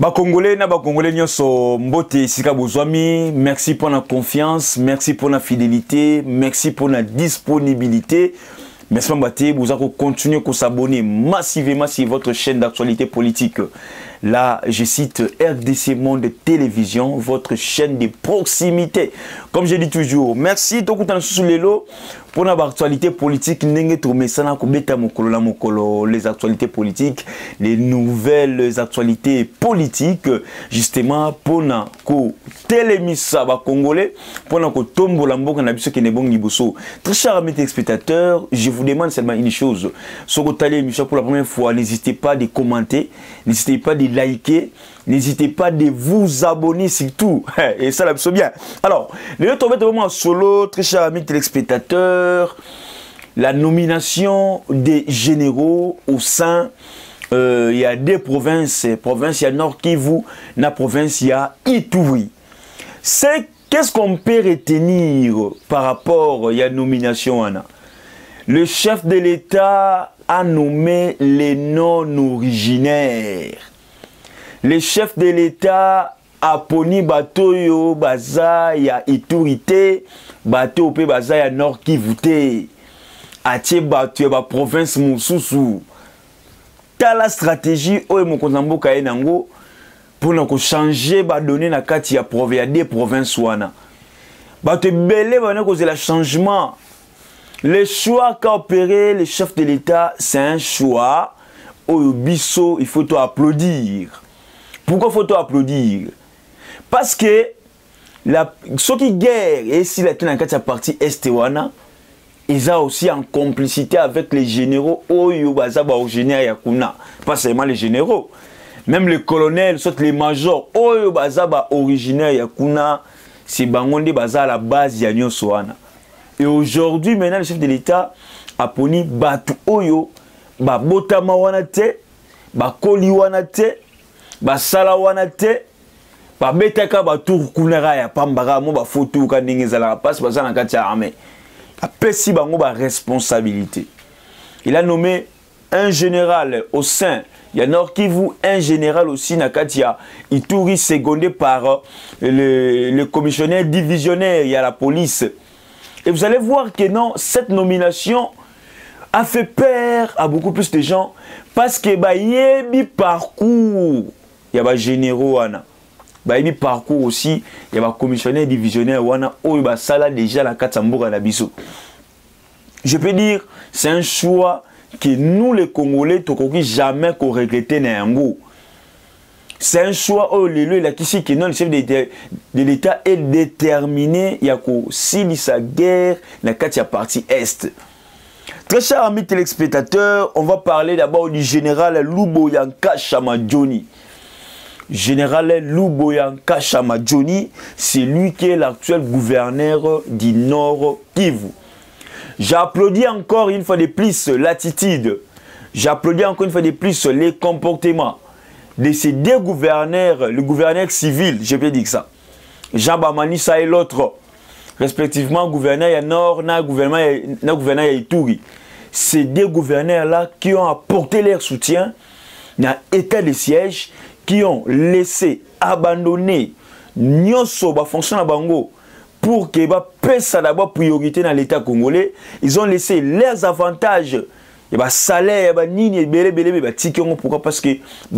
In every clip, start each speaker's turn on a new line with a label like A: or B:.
A: Congolais na Congolais nyonso mbote sika bozwami, merci pour la confiance, merci pour la fidélité, merci pour la disponibilité. Merci Mbate, vous allez continuer à s'abonner massivement sur votre chaîne d'actualité politique. Là, je cite RDC Monde Télévision, votre chaîne de proximité. Comme je dis toujours, merci tout le sous les lots pour l'actualité politique. Les actualités politiques, les nouvelles actualités politiques, justement pour na ko télémissa ba congolais, pour na ko tombo la mboka na biso qui n'est bon liboso. Très chers amis téléspectateurs, je vous demande seulement une chose. Si vous avez l'émission pour la première fois, n'hésitez pas de commenter, n'hésitez pas de liker, n'hésitez pas de vous abonner surtout. Et ça, là, c'est bien. Alors, le tombé vraiment solo, très chers amis téléspectateurs, la nomination des généraux au sein, il y a des provinces, il y a Nord Kivu, la province, il y a Ituri. Qu'est-ce qu'on peut retenir par rapport à la nomination, Anna? Le chef de l'État a nommé les non-originaires. Le chef de l'État a poni batoyo baza ya Iturité, bato pe baza ya Nord Kivu. Atie bato ya province Moussousou. T'as la stratégie oyo mokonzambo kaye nango pour nous changer ba donner na kati ya province des provinces wana. Bato belé ba na cause la changement. Le choix qu'a opéré le chef de l'État, c'est un choix au bisso, il faut applaudir. Pourquoi faut applaudir? Parce que ceux qui guerrent, et si la partie Est-Wana, ils ont aussi en complicité avec les généraux originaires Yakuna. Pas seulement les généraux, même les colonels, soit les majors originaires Yakuna, c'est Bangonde Baza à la base Yanyo Soana. Et aujourd'hui, maintenant, le chef de l'État a poni Batu Oyo, Botama Wanate, Koli Wanate, Sala Wanate, Betaka Batour Kunera ya Pambara, Mo Foto Kaningezala, passe Bazana Katia Armée. A Pessi Bango ba responsabilité. Il a nommé un général au sein, il y a Nord Kivu, un général aussi, Nakatia, Ituri, secondé par le commissionnaire divisionnaire, il y a la police. Et vous allez voir que non, cette nomination a fait peur à beaucoup plus de gens parce que il y a un parcours, il y a des généraux, il y a un parcours aussi, il y a des commissionnaires divisionnaires, il y a ça déjà la Katsamboura la Bissou. Je peux dire, c'est un choix que nous les Congolais, ne jamais regretter n'importe. C'est un choix où le chef de l'État est déterminé il y a si sa guerre dans la partie Est. Très chers amis téléspectateurs, on va parler d'abord du général Luboyanka Chamadjoni. Général Luboyanka Chamadjoni, c'est lui qui est l'actuel gouverneur du Nord Kivu. J'applaudis encore une fois de plus l'attitude. J'applaudis encore une fois de plus les comportements de ces deux gouverneurs, le gouverneur civil, je peux dire ça, Jean Bamanissa et l'autre, respectivement gouverneur Nord, gouverneur Ituri. Ces deux gouverneurs-là qui ont apporté leur soutien dans l'état de siège, qui ont laissé abandonner Nyonso, fonction à Bango, pour que ça d'abord priorité dans l'État congolais. Ils ont laissé leurs avantages. Il y a salaire, il y a pourquoi? Parce que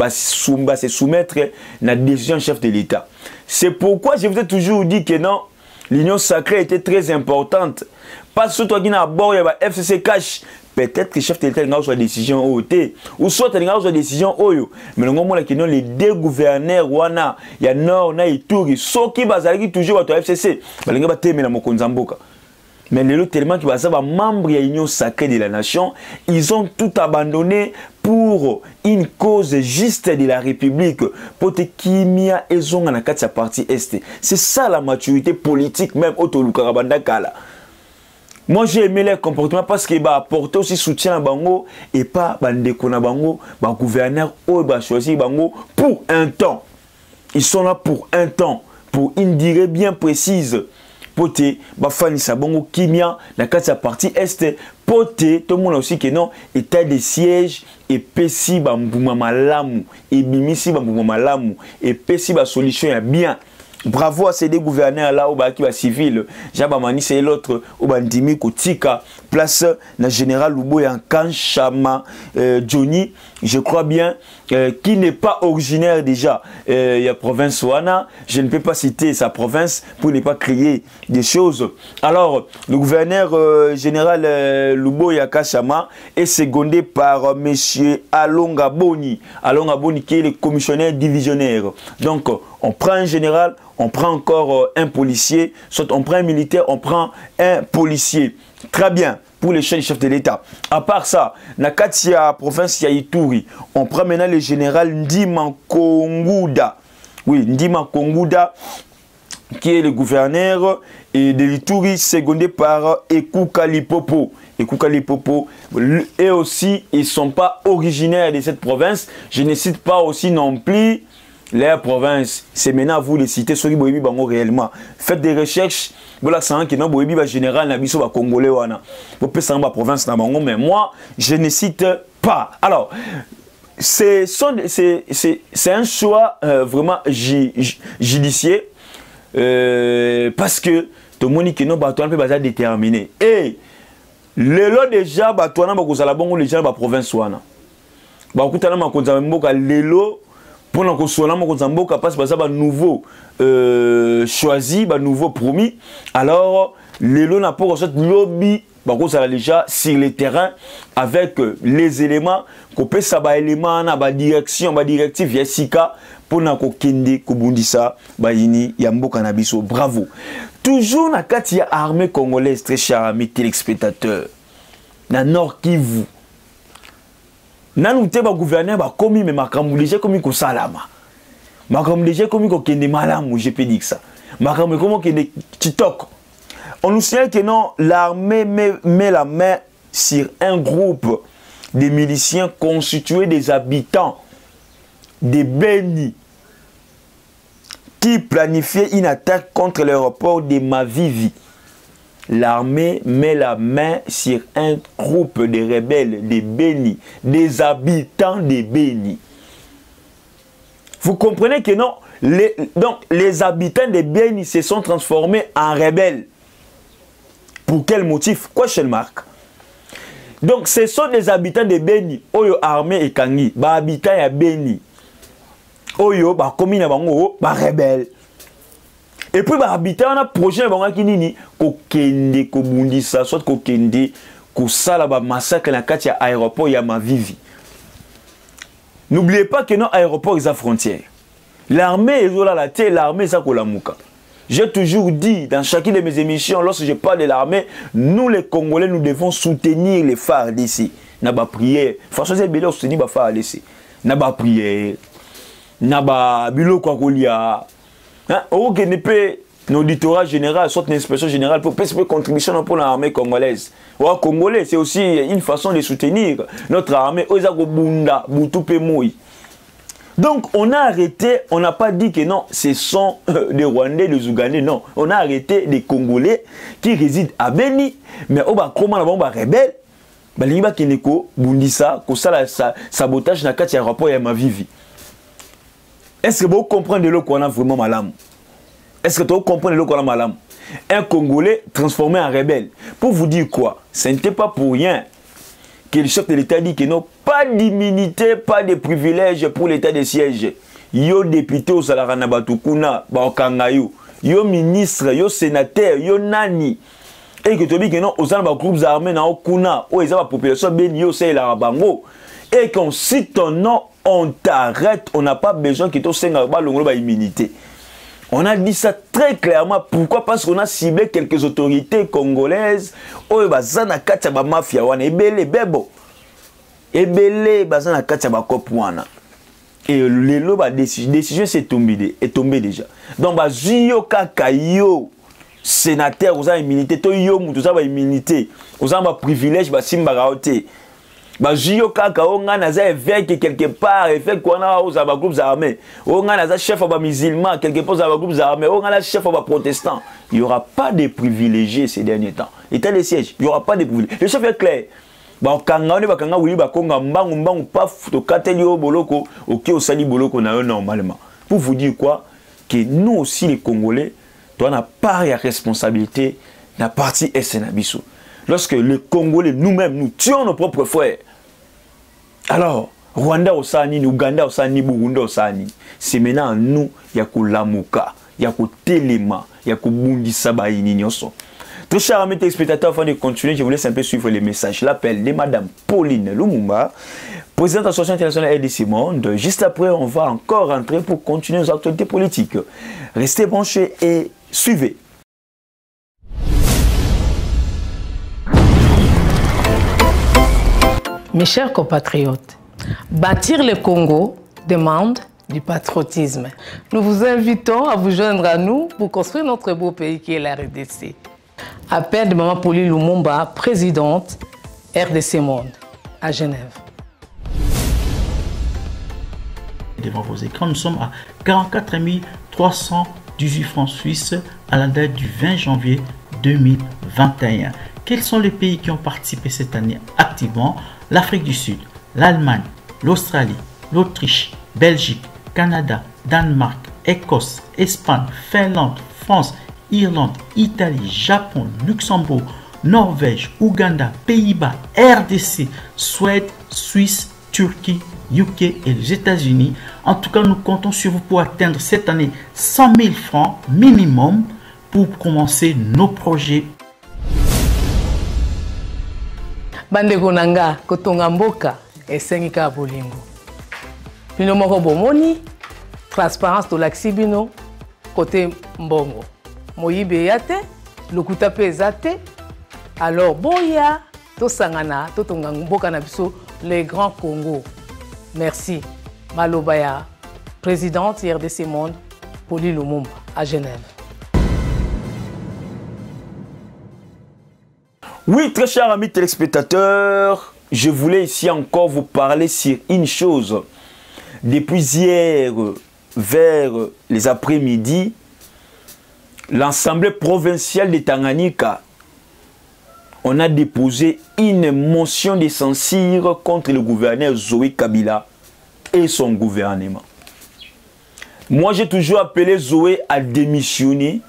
A: c'est soumettre la décision chef de l'État. C'est pourquoi je vous ai toujours dit que non, l'union sacrée était très importante. Parce que toi qui n'as bord, il y a FCC cash. Peut-être que le chef de l'État a une décision OT. Ou soit il a une décision OYO. Mais les deux gouverneurs, il y a Nord, il y a Ituri. Ceux qui sont toujours à FCC, ils vont être mais les autres tellement qui sont membres de l'Union sacrée de la nation, ils ont tout abandonné pour une cause juste de la République. Pour te kimia et zon na sa partie Est. C'est ça la maturité politique même au Tolukarabanda Kala. Moi j'ai aimé leur comportement parce qu'il va apporter aussi soutien à Bango et pas Bandeko na Bango, gouverneur ou choisi Bango pour un temps. Ils sont là pour un temps, pour une durée bien précise. Poté, Bafani Sabongo Kimia, la partie Est, poté tout le monde aussi que non état de siège et pesi ba mbuma malamu et bimisi ba mbuma malamu et pesi ba solution ya bien. Bravo à ces deux gouverneurs là, au qui va civil, Jabamani c'est l'autre, au bandimi Kotika, place na général Louboy en Kanchama, Johnny, je crois bien, qui n'est pas originaire déjà, il y a province Ouana, je ne peux pas citer sa province pour ne pas créer des choses. Alors, le gouverneur général Louboy à Kanchama est secondé par monsieur Alonga Boni qui est le commissionnaire divisionnaire. Donc, on prend un général, on prend encore un policier, soit on prend un militaire, on prend un policier. Très bien, pour les chefs de l'État. À part ça, Nakatia, province ya Ituri, on prend maintenant le général Ndima Konguda. Oui, Ndima Konguda, qui est le gouverneur et de l'Ituri, secondé par Ekouka Lipopo. Ekouka Lipopo, et aussi, ils ne sont pas originaires de cette province. Je ne cite pas aussi non plus les provinces. C'est maintenant à vous de citer ceux qui boibi bango réellement. Faites des recherches. Voilà, c'est un qui n'a boibi général n'a biso ba congolais wana. Vous pouvez savoir province na bango, mais moi je ne cite pas. Alors c'est un choix vraiment judiciaire parce que tout le monde qui n'a pas peut déterminé. Et le lot déjà batouana ba kozala bango les gens ba province wana. Ba kutana makonza mboka lelo pour nous que nouveau choisi, nouveau promis. Alors, les lots n'a pas lobby déjà sur le terrain avec les éléments qu'on peut savoir éléments na direction, directive Yesika pour nous kende kubundisa bayini yambo kanabiso. Bravo. Toujours na kati ya armée congolaise, très chers amis téléspectateurs. Na Nord Kivu. Nanu te ba gouverneur ba komi me makambu déjà komi ko salama. Makambu déjà komi ko kende malamu, je peux dire ça. Makambu komi kende titok. On nous signale que non, l'armée met la main sur un groupe de miliciens constitués des habitants de Beni qui planifiaient une attaque contre l'aéroport de Mavivi. L'armée met la main sur un groupe de rebelles de Beni, des habitants de Beni. Vous comprenez que non, donc les habitants de Beni se sont transformés en rebelles. Pour quel motif? Question mark. Donc ce sont des habitants de Beni, Oyo armée et Kangi, ba habitants de Beni. Oyo ba commune bango, ba rebelles. Et puis, bah, habiter on a projet qui nini ko kende ko bundisa soit ko kende ko sala ba massacre na kati ya aéroport ya Mavivi. N'oubliez pas que nos aéroports ils ont frontière. L'armée est là la terre, l'armée ça ko lamuka. J'ai toujours dit dans chacune de mes émissions lorsque je parle de l'armée, nous les Congolais nous devons soutenir les FARDC. Na ba prière, façon c'est belé soutenir ba FARDC. Na ba prière. Na ba biloko kolia. Ou que ne peut l'auditorat général, soit une inspection générale pour faire contribution pour l'armée congolaise. Ou congolais, c'est aussi une façon de soutenir notre armée. Donc on a arrêté, on n'a pas dit que non, ce sont des Rwandais, des Ougandais, non. On a arrêté des Congolais qui résident à Beni, mais on va comment la rebelle, balinga kineko bundisa, ko sala sabotage na kati ya rapport ya Mavivi. Est-ce que vous comprenez le qu'on a vraiment malam? Est-ce que vous comprenez le qu'on a malam? Un Congolais transformé en rebelle. Pour vous dire quoi? Ce n'était pas pour rien que le chef de l'État dit que non, pas d'immunité, pas de privilèges pour l'État de siège. Yo député au Salarana Batukuna, Baokangayo, yo ministre, yo sénateur, yo nani. Et que tu dis que non, aux groupes armés, na okuna, où ils ont la population, ben yo c'est la bango. Et qu'on cite ton nom, on t'arrête, on n'a pas besoin que tu aies immunité. On a dit ça très clairement. Pourquoi? Parce qu'on a ciblé quelques autorités congolaises. Oh, bazana kacha mafia wana ebele bebo. Ebele bazana kacha kopwana. Et le lo ba décision c'est tombé déjà. Donc bazuyo kaka yo sénateur vous avez immunité, to yo mutu za ba immunité. Vous avez un privilège ba simba raote. Bazuyo kaka onga naza évêque quelque part, évêque qu'on a aux groupes armés. Onga naza chef ba musulman quelque part aux groupes armés. Onga la chef ba protestant. il n'y aura pas de privilégiés ces derniers temps. État des sièges, il n'y aura pas de privilégiés. Le chef est clair. Pour vous dire quoi? Que nous aussi les Congolais, on a part et responsabilité dans la partie SNABISO. Lorsque les Congolais nous-mêmes, nous tuons nos propres frères. Alors, Rwanda Osani, Ouganda Osani, Burundi Osani, c'est maintenant nous, il y a que Lamuka, il y a que Telema, il y a que Bundi Sabaïni Nyoso. Très chers amis téléspectateurs, avant de continuer, je vous laisse un peu suivre les messages. L'appel de Madame Pauline Lumumba, présidente de l'Association internationale RDC Monde. Juste après, on va encore rentrer pour continuer nos actualités politiques. Restez branchés et suivez.
B: Mes chers compatriotes, bâtir le Congo demande du patriotisme. Nous vous invitons à vous joindre à nous pour construire notre beau pays qui est la RDC. Appel de Maman Pauline Lumumba, présidente RDC Monde, à Genève.
C: Devant vos écrans, nous sommes à 44 318 francs suisses à la date du 20 janvier 2021. Quels sont les pays qui ont participé cette année activement? L'Afrique du Sud, l'Allemagne, l'Australie, l'Autriche, Belgique, Canada, Danemark, Écosse, Espagne, Finlande, France, Irlande, Italie, Japon, Luxembourg, Norvège, Ouganda, Pays-Bas, RDC, Suède, Suisse, Turquie, UK et les États-Unis. En tout cas, nous comptons sur vous pour atteindre cette année 100 000 francs minimum pour commencer nos projets.
B: Bandeko nanga kotonga mboka esengika bolingo. Bino moko bomoni transparence tolakisi bino côté mbongo. Moyibe yate, lokuta pe ezate. Alors boya tosangana totonga mboka na biso les grands Congo. Merci. Malobaya, présidente RDC Monde, Pauline Lumumba à Genève.
A: Oui, très chers amis téléspectateurs, je voulais ici encore vous parler sur une chose. Depuis hier, vers les après-midi, l'Assemblée provinciale de Tanganyika, on a déposé une motion de censure contre le gouverneur Zoé Kabila et son gouvernement. Moi, j'ai toujours appelé Zoé à démissionner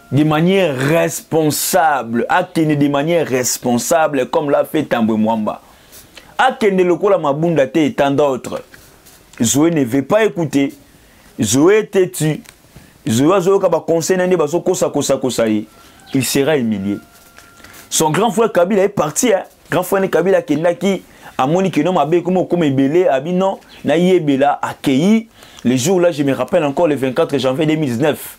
A: de manière responsable, de manière responsable, comme l'a fait Tambwe Mwamba. Akende Lokola Mabunda et tant d'autres. Zoé ne veut pas écouter. Zoé est têtu. Zoé Kaba conseil n'en est pas kosa. Il sera humilié. Son grand frère Kabila est parti. Grand frère Kabila qui a moni que non mabe comme ebele abino na yebela accueilli. Le jour là, je me rappelle encore le 24 janvier 2019.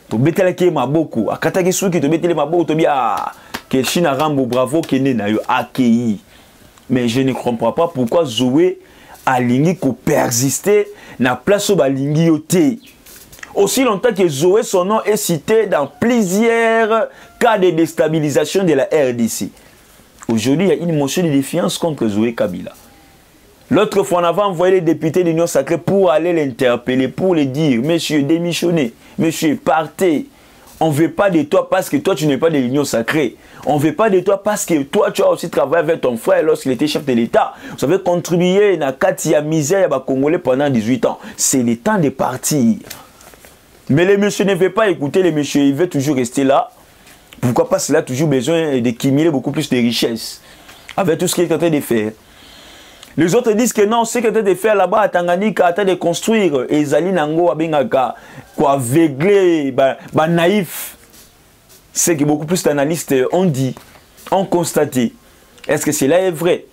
A: To betela ki maboko akataki suki to betele maboko to bia que China Rambo bravo kene na yo accueilli. Mais je ne comprends pas pourquoi Zoé a lingi ko persister na place au balingi yote. Aussi longtemps que Zoé, son nom est cité dans plusieurs cas de déstabilisation de la RDC. Aujourd'hui, il y a une motion de défiance contre Zoé Kabila. L'autre fois, on avait envoyé les députés de l'Union sacrée pour aller l'interpeller, pour lui dire, monsieur, démissionnez, monsieur, partez. On ne veut pas de toi parce que toi, tu n'es pas de l'Union sacrée. On ne veut pas de toi parce que toi, tu as aussi travaillé avec ton frère lorsqu'il était chef de l'État. Vous avez contribué à la misère à Congolais pendant 18 ans. C'est le temps de partir. Mais le monsieur ne veut pas écouter, le monsieur, il veut toujours rester là. Pourquoi pas, cela a toujours besoin de cumuler beaucoup plus de richesses avec tout ce qu'il est en train de faire. Les autres disent que non, ce qu'il est en train de faire là-bas à Tanganyika, en train de construire, et Zali Nango Abengaka, quoi, aveuglé, naïf. C'est que beaucoup plus d'analystes ont dit, ont constaté. Est-ce que cela est vrai?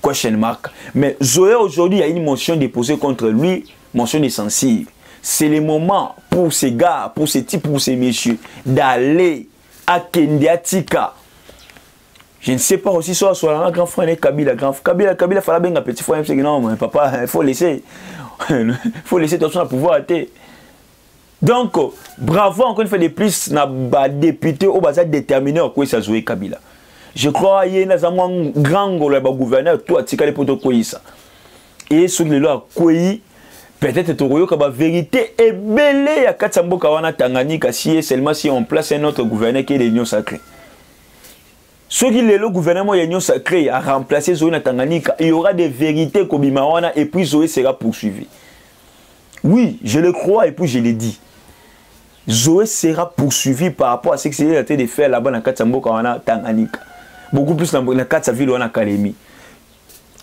A: Question mark. Mais Zoé, aujourd'hui, il y a une motion déposée contre lui, motion de censure. C'est le moment pour ces gars, pour ces types, pour ces messieurs, d'aller à Kendiatika. Je ne sais pas aussi soit un grand frère Kabila. Kabila fallait bien un petit frère. Non, papa, il faut laisser. Il faut laisser ton son pouvoir être. Donc, bravo encore une fois de plus, na député au bazar déterminé à quoi ça jouer Kabila. Je crois qu'il y a un grand gouverneur, toi, tu as pour toi ça. Et sur le lot, quoi, peut-être tokoyoka ba vérité et belé ya Katsamboka wana Tanganyika si seulement si on place un autre gouverneur qui est l'Union sacrée. Ceux qui le gouvernement de l'Union sacrée a remplacé Zoé na Tanganyika, il y aura des vérités Kobima wana et puis Zoé sera poursuivi. Oui, je le crois et puis je l'ai dit. Zoé sera poursuivi par rapport à ce qu'il a été de faire là-bas dans Katsamboka wana Tanganyika. Beaucoup plus dans la Katsaville wana Kalemi.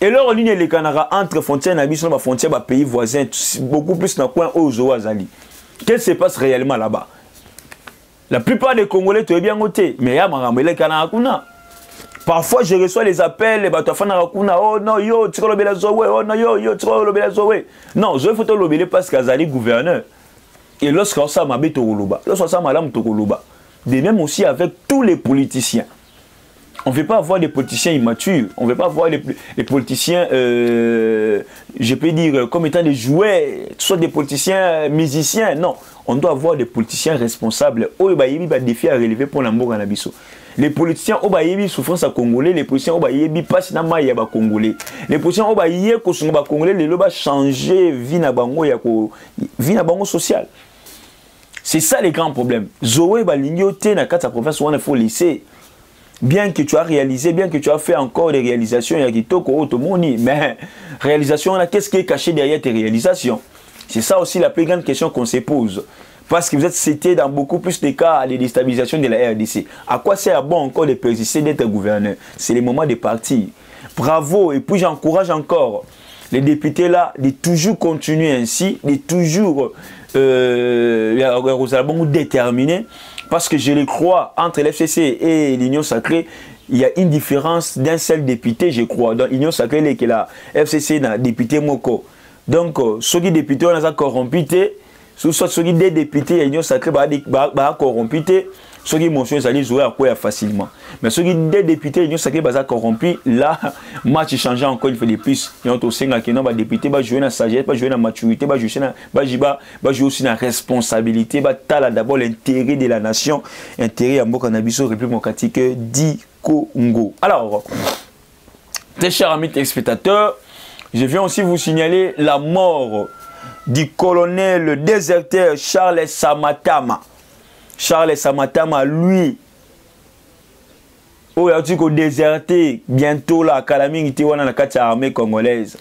A: Et là, on ligne les Canara entre frontières et les frontières des pays voisins, beaucoup plus dans le coin où Zoé Azali. Qu'est-ce qui se passe réellement là-bas? La plupart des Congolais sont bien notés, mais il y a des Canara. Parfois, je reçois les appels, les Batouafana Rakuna, oh non, yo, tu vas le Zoé, oh non, yo, tu vas le Zoé. Non, Zoé faut le parce qu'Azali gouverneur. Et lorsqu'on s'est mabé Tokoloba, lorsqu'on s'est madame Tokoloba, de même aussi avec tous les politiciens. On ne veut pas avoir des politiciens immatures. On ne veut pas avoir les politiciens, je peux dire, comme étant des jouets, soit des politiciens musiciens. Non, on doit avoir des politiciens responsables. Il y a des défis à relever pour l'Amboka Nabiso. Les politiciens ont des souffrances à Congolais. Les politiciens ont des passes à Congolais. Les politiciens ont des Congolais. Les lois changer vie na bango social. C'est ça les grands problèmes. Zoé Balingyoté na kata province où il faut laisser. Bien que tu as réalisé, bien que tu as fait encore des réalisations, il y a qui toko automoni, mais réalisation, qu'est-ce qui est caché derrière tes réalisations? C'est ça aussi la plus grande question qu'on se pose. Parce que vous êtes cité dans beaucoup plus de cas de déstabilisation de la RDC. À quoi sert bon encore de persister d'être gouverneur? C'est le moment de partir. Bravo, et puis j'encourage encore les députés là de toujours continuer ainsi, de toujours déterminés. Parce que je le crois, entre l'FCC et l'Union sacrée, il y a une différence d'un seul député, je crois. Dans l'Union sacrée, qui est la FCC, n'a député Moko. Donc, ceux qui députés, on a corrompu, soit ceux qui des députés, l'Union sacrée, va corrompu, ceux qui mention ils allaient jouer à quoi facilement. Mais ceux qui des députés, l'Union sacrée, va corrompu, là, match change encore, il fait des plus. Il y a aussi un député, va jouer dans la sagesse, va jouer dans la maturité, va jouer aussi dans la responsabilité, va taler d'abord l'intérêt de la nation, intérêt à Mboka Nabiso, République démocratique du Congo. Alors, très chers amis téléspectateurs, je viens aussi vous signaler la mort du colonel déserteur Charles Samatama. Charles Samatama, lui, il a dit qu'il déserté bientôt la Kalaming, il était dans la armée congolaise.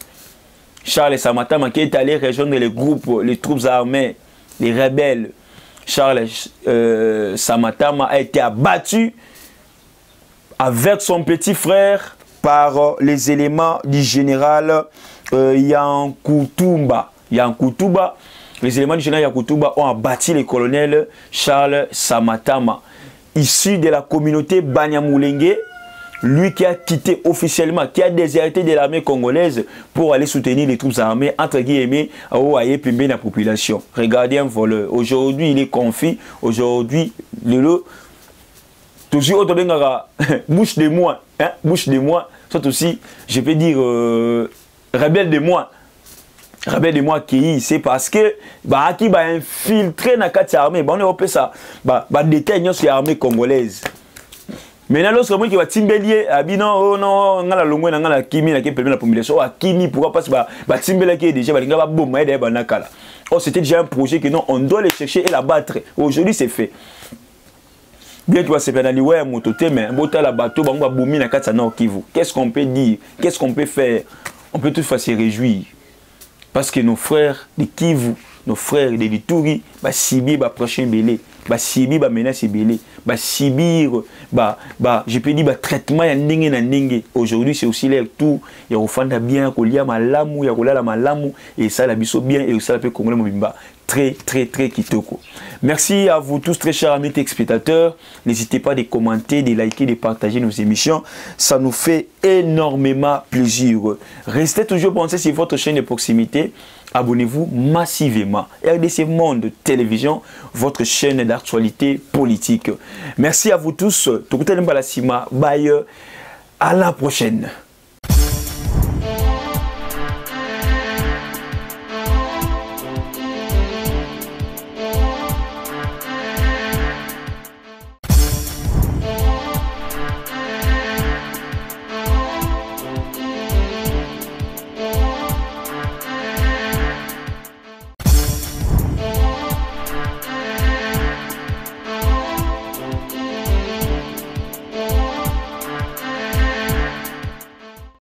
A: Charles Samatama qui est allé rejoindre les groupes, les troupes armées, les rebelles. Charles Samatama a été abattu avec son petit frère par les éléments du général Yankoutumba. Les éléments du général Yankoutumba ont abattu le colonel Charles Samatama, issu de la communauté Banyamulenge, lui qui a quitté officiellement, qui a déserté de l'armée congolaise pour aller soutenir les troupes armées, entre guillemets, à la population. Regardez un voleur. Aujourd'hui, il est confit. Aujourd'hui, toujours autre bouche de moi, hein, bouche de moi, soit aussi, je peux dire, rebelle de moi. Rebelle de moi qui c'est parce que qui va infiltrer dans la armée, on a ça, détail sur l'armée congolaise. Maintenant, lorsque moi qui va timbelier, non, oh non, on a la longue, on a la kimi, qui permet la population, kimi, pourquoi pas, timbelier qui est déjà, oh, c'était déjà un projet que non, on doit les chercher et la battre. Aujourd'hui, c'est fait. Bien tu vas se faire dans ouais, mototé, mais bota la bateau, on va boumi dans la Nord Kivu. Qu'est-ce qu'on peut dire? Qu'est-ce qu'on peut faire? On peut toutefois se réjouir. Parce que nos frères de Kivu, nos frères de Lituri, Sibi, prochain belé, Sibi, menace belé, Sibir, je peux dire, traitement, aujourd'hui, c'est aussi l'air tout, il y a au fond bien, il y a malamu, il y a la malamu, et ça, la biso bien, et ça, la peut congolais, mobimba. Très kitoko. Merci à vous tous, très chers amis téléspectateurs. N'hésitez pas à commenter, de liker, de partager nos émissions. Ça nous fait énormément plaisir. Restez toujours branchés sur votre chaîne de proximité. Abonnez-vous massivement. RDC Monde Télévision, votre chaîne d'actualité politique. Merci à vous tous. À la prochaine.